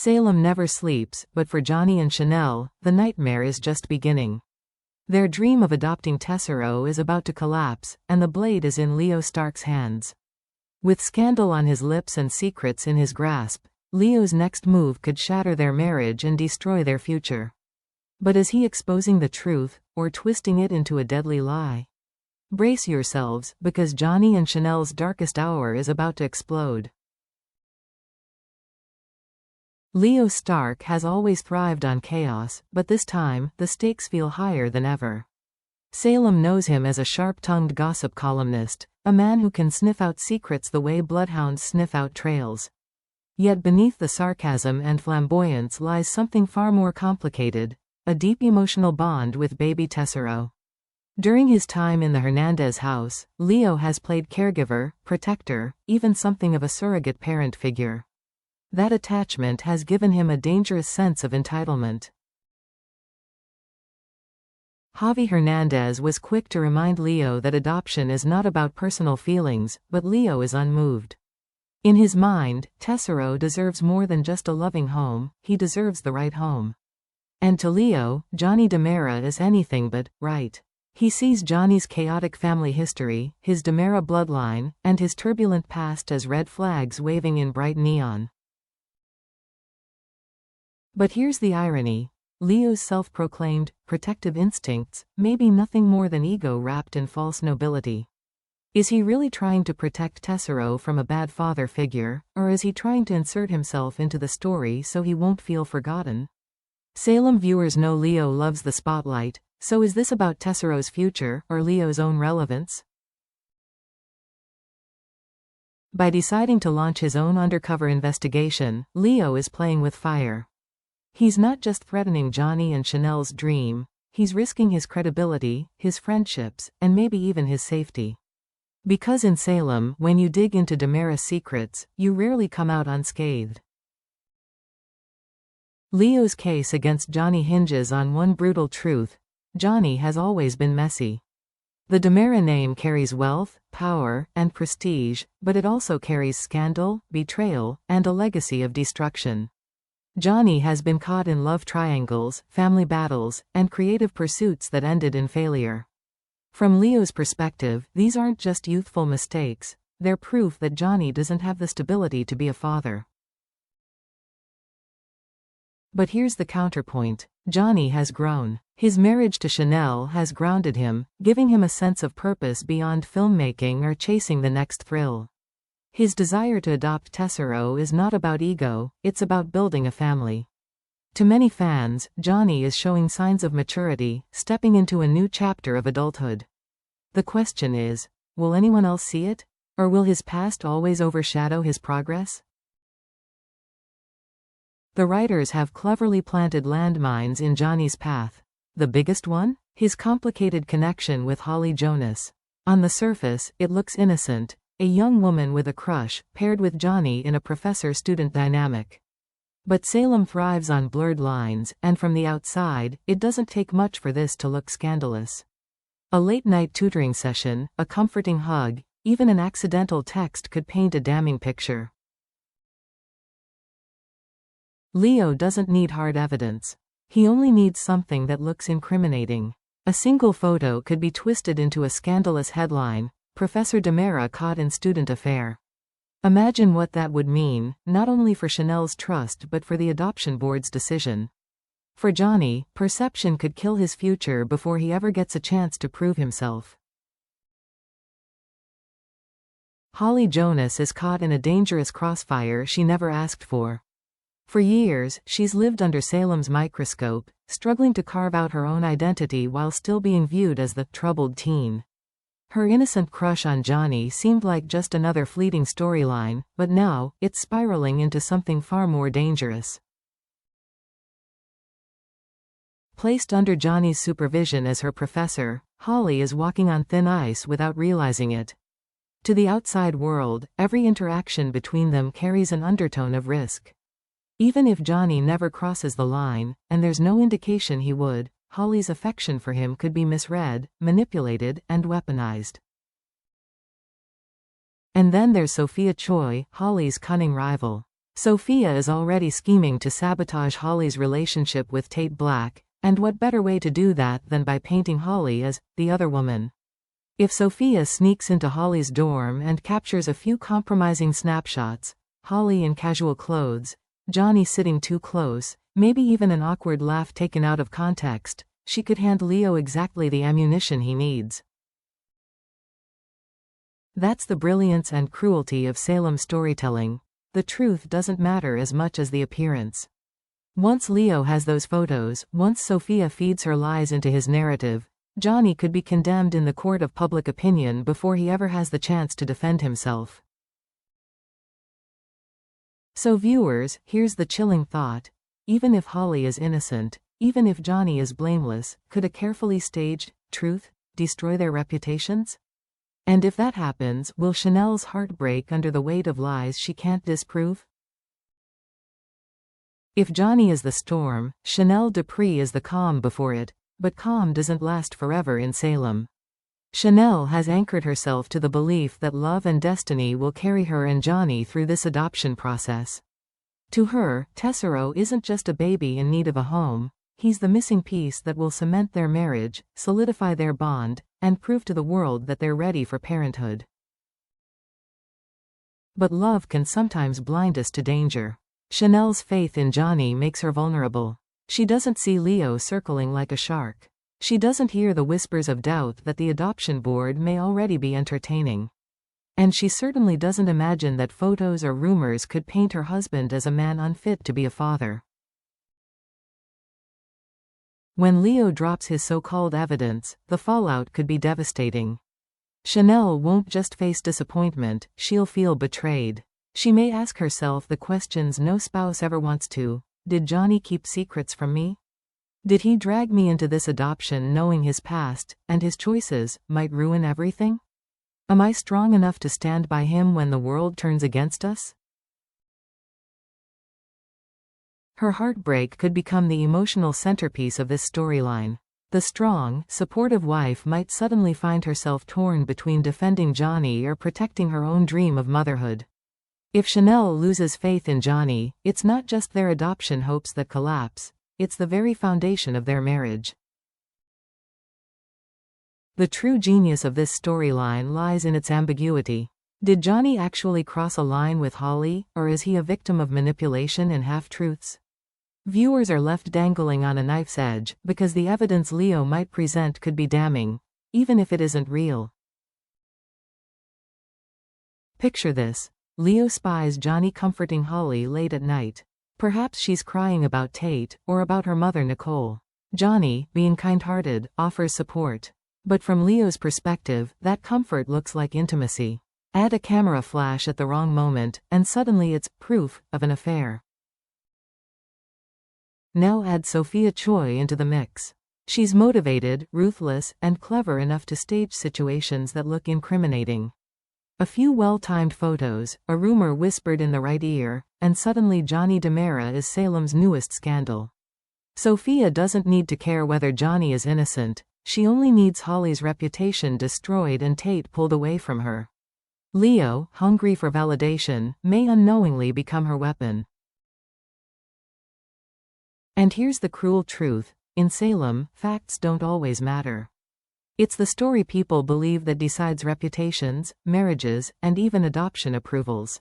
Salem never sleeps, but for Johnny and Chanel, the nightmare is just beginning. Their dream of adopting Tesoro is about to collapse, and the blade is in Leo Stark's hands. With scandal on his lips and secrets in his grasp, Leo's next move could shatter their marriage and destroy their future. But is he exposing the truth, or twisting it into a deadly lie? Brace yourselves, because Johnny and Chanel's darkest hour is about to explode. Leo Stark has always thrived on chaos, but this time, the stakes feel higher than ever. Salem knows him as a sharp-tongued gossip columnist, a man who can sniff out secrets the way bloodhounds sniff out trails. Yet beneath the sarcasm and flamboyance lies something far more complicated, a deep emotional bond with baby Tesoro. During his time in the Hernandez house, Leo has played caregiver, protector, even something of a surrogate parent figure. That attachment has given him a dangerous sense of entitlement. Javi Hernandez was quick to remind Leo that adoption is not about personal feelings, but Leo is unmoved. In his mind, Tesoro deserves more than just a loving home, he deserves the right home. And to Leo, Johnny DiMera is anything but right. He sees Johnny's chaotic family history, his DiMera bloodline, and his turbulent past as red flags waving in bright neon. But here's the irony. Leo's self-proclaimed, protective instincts may be nothing more than ego wrapped in false nobility. Is he really trying to protect Tesoro from a bad father figure, or is he trying to insert himself into the story so he won't feel forgotten? Salem viewers know Leo loves the spotlight, so is this about Tesoro's future, or Leo's own relevance? By deciding to launch his own undercover investigation, Leo is playing with fire. He's not just threatening Johnny and Chanel's dream, he's risking his credibility, his friendships, and maybe even his safety. Because in Salem, when you dig into DiMera's secrets, you rarely come out unscathed. Leo's case against Johnny hinges on one brutal truth: Johnny has always been messy. The DiMera name carries wealth, power, and prestige, but it also carries scandal, betrayal, and a legacy of destruction. Johnny has been caught in love triangles, family battles, and creative pursuits that ended in failure. From Leo's perspective, these aren't just youthful mistakes, they're proof that Johnny doesn't have the stability to be a father. But here's the counterpoint: Johnny has grown. His marriage to Chanel has grounded him, giving him a sense of purpose beyond filmmaking or chasing the next thrill. His desire to adopt Tesoro is not about ego, it's about building a family. To many fans, Johnny is showing signs of maturity, stepping into a new chapter of adulthood. The question is, will anyone else see it? Or will his past always overshadow his progress? The writers have cleverly planted landmines in Johnny's path. The biggest one? His complicated connection with Holly Jonas. On the surface, it looks innocent, a young woman with a crush, paired with Johnny in a professor-student dynamic. But Salem thrives on blurred lines, and from the outside, it doesn't take much for this to look scandalous. A late-night tutoring session, a comforting hug, even an accidental text could paint a damning picture. Leo doesn't need hard evidence. He only needs something that looks incriminating. A single photo could be twisted into a scandalous headline: Professor DiMera caught in student affair. Imagine what that would mean, not only for Chanel's trust but for the adoption board's decision. For Johnny, perception could kill his future before he ever gets a chance to prove himself. Holly Jonas is caught in a dangerous crossfire she never asked for. For years, she's lived under Salem's microscope, struggling to carve out her own identity while still being viewed as the troubled teen. Her innocent crush on Johnny seemed like just another fleeting storyline, but now, it's spiraling into something far more dangerous. Placed under Johnny's supervision as her professor, Holly is walking on thin ice without realizing it. To the outside world, every interaction between them carries an undertone of risk. Even if Johnny never crosses the line, and there's no indication he would, Holly's affection for him could be misread, manipulated, and weaponized. And then there's Sophia Choi, Holly's cunning rival. Sophia is already scheming to sabotage Holly's relationship with Tate Black, and what better way to do that than by painting Holly as the other woman? If Sophia sneaks into Holly's dorm and captures a few compromising snapshots, Holly in casual clothes, Johnny sitting too close, maybe even an awkward laugh taken out of context, she could hand Leo exactly the ammunition he needs. That's the brilliance and cruelty of Salem storytelling. The truth doesn't matter as much as the appearance. Once Leo has those photos, once Sophia feeds her lies into his narrative, Johnny could be condemned in the court of public opinion before he ever has the chance to defend himself. So viewers, here's the chilling thought. Even if Holly is innocent, even if Johnny is blameless, could a carefully staged truth destroy their reputations? And if that happens, will Chanel's heart break under the weight of lies she can't disprove? If Johnny is the storm, Chanel Dupree is the calm before it, but calm doesn't last forever in Salem. Chanel has anchored herself to the belief that love and destiny will carry her and Johnny through this adoption process. To her, Tesoro isn't just a baby in need of a home, he's the missing piece that will cement their marriage, solidify their bond, and prove to the world that they're ready for parenthood. But love can sometimes blind us to danger. Chanel's faith in Johnny makes her vulnerable. She doesn't see Leo circling like a shark. She doesn't hear the whispers of doubt that the adoption board may already be entertaining. And she certainly doesn't imagine that photos or rumors could paint her husband as a man unfit to be a father. When Leo drops his so-called evidence, the fallout could be devastating. Chanel won't just face disappointment, she'll feel betrayed. She may ask herself the questions no spouse ever wants to. Did Johnny keep secrets from me? Did he drag me into this adoption knowing his past, and his choices, might ruin everything? Am I strong enough to stand by him when the world turns against us? Her heartbreak could become the emotional centerpiece of this storyline. The strong, supportive wife might suddenly find herself torn between defending Johnny or protecting her own dream of motherhood. If Chanel loses faith in Johnny, it's not just their adoption hopes that collapse, it's the very foundation of their marriage. The true genius of this storyline lies in its ambiguity. Did Johnny actually cross a line with Holly, or is he a victim of manipulation and half-truths? Viewers are left dangling on a knife's edge, because the evidence Leo might present could be damning, even if it isn't real. Picture this. Leo spies Johnny comforting Holly late at night. Perhaps she's crying about Tate, or about her mother Nicole. Johnny, being kind-hearted, offers support. But from Leo's perspective, that comfort looks like intimacy. Add a camera flash at the wrong moment, and suddenly it's proof of an affair. Now add Sophia Choi into the mix. She's motivated, ruthless, and clever enough to stage situations that look incriminating. A few well-timed photos, a rumor whispered in the right ear, and suddenly Johnny DiMera is Salem's newest scandal. Sophia doesn't need to care whether Johnny is innocent, she only needs Holly's reputation destroyed and Tate pulled away from her. Leo, hungry for validation, may unknowingly become her weapon. And here's the cruel truth. In Salem, facts don't always matter. It's the story people believe that decides reputations, marriages, and even adoption approvals.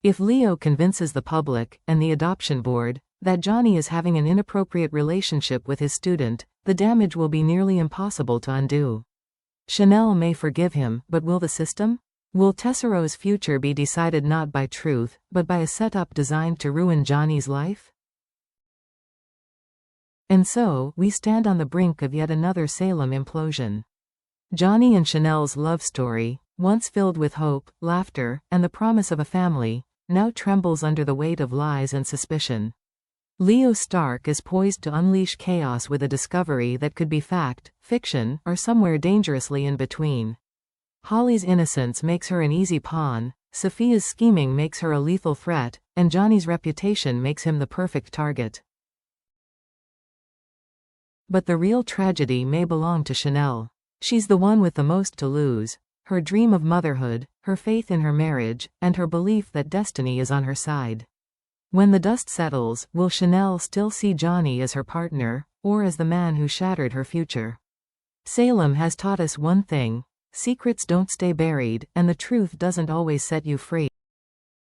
If Leo convinces the public, and the adoption board, that Johnny is having an inappropriate relationship with his student, the damage will be nearly impossible to undo. Chanel may forgive him, but will the system? Will Tesoro's future be decided not by truth, but by a setup designed to ruin Johnny's life? And so, we stand on the brink of yet another Salem implosion. Johnny and Chanel's love story, once filled with hope, laughter, and the promise of a family, now trembles under the weight of lies and suspicion. Leo Stark is poised to unleash chaos with a discovery that could be fact, fiction, or somewhere dangerously in between. Holly's innocence makes her an easy pawn, Sophia's scheming makes her a lethal threat, and Johnny's reputation makes him the perfect target. But the real tragedy may belong to Chanel. She's the one with the most to lose. Her dream of motherhood, her faith in her marriage, and her belief that destiny is on her side. When the dust settles, will Chanel still see Johnny as her partner, or as the man who shattered her future? Salem has taught us one thing: secrets don't stay buried, and the truth doesn't always set you free.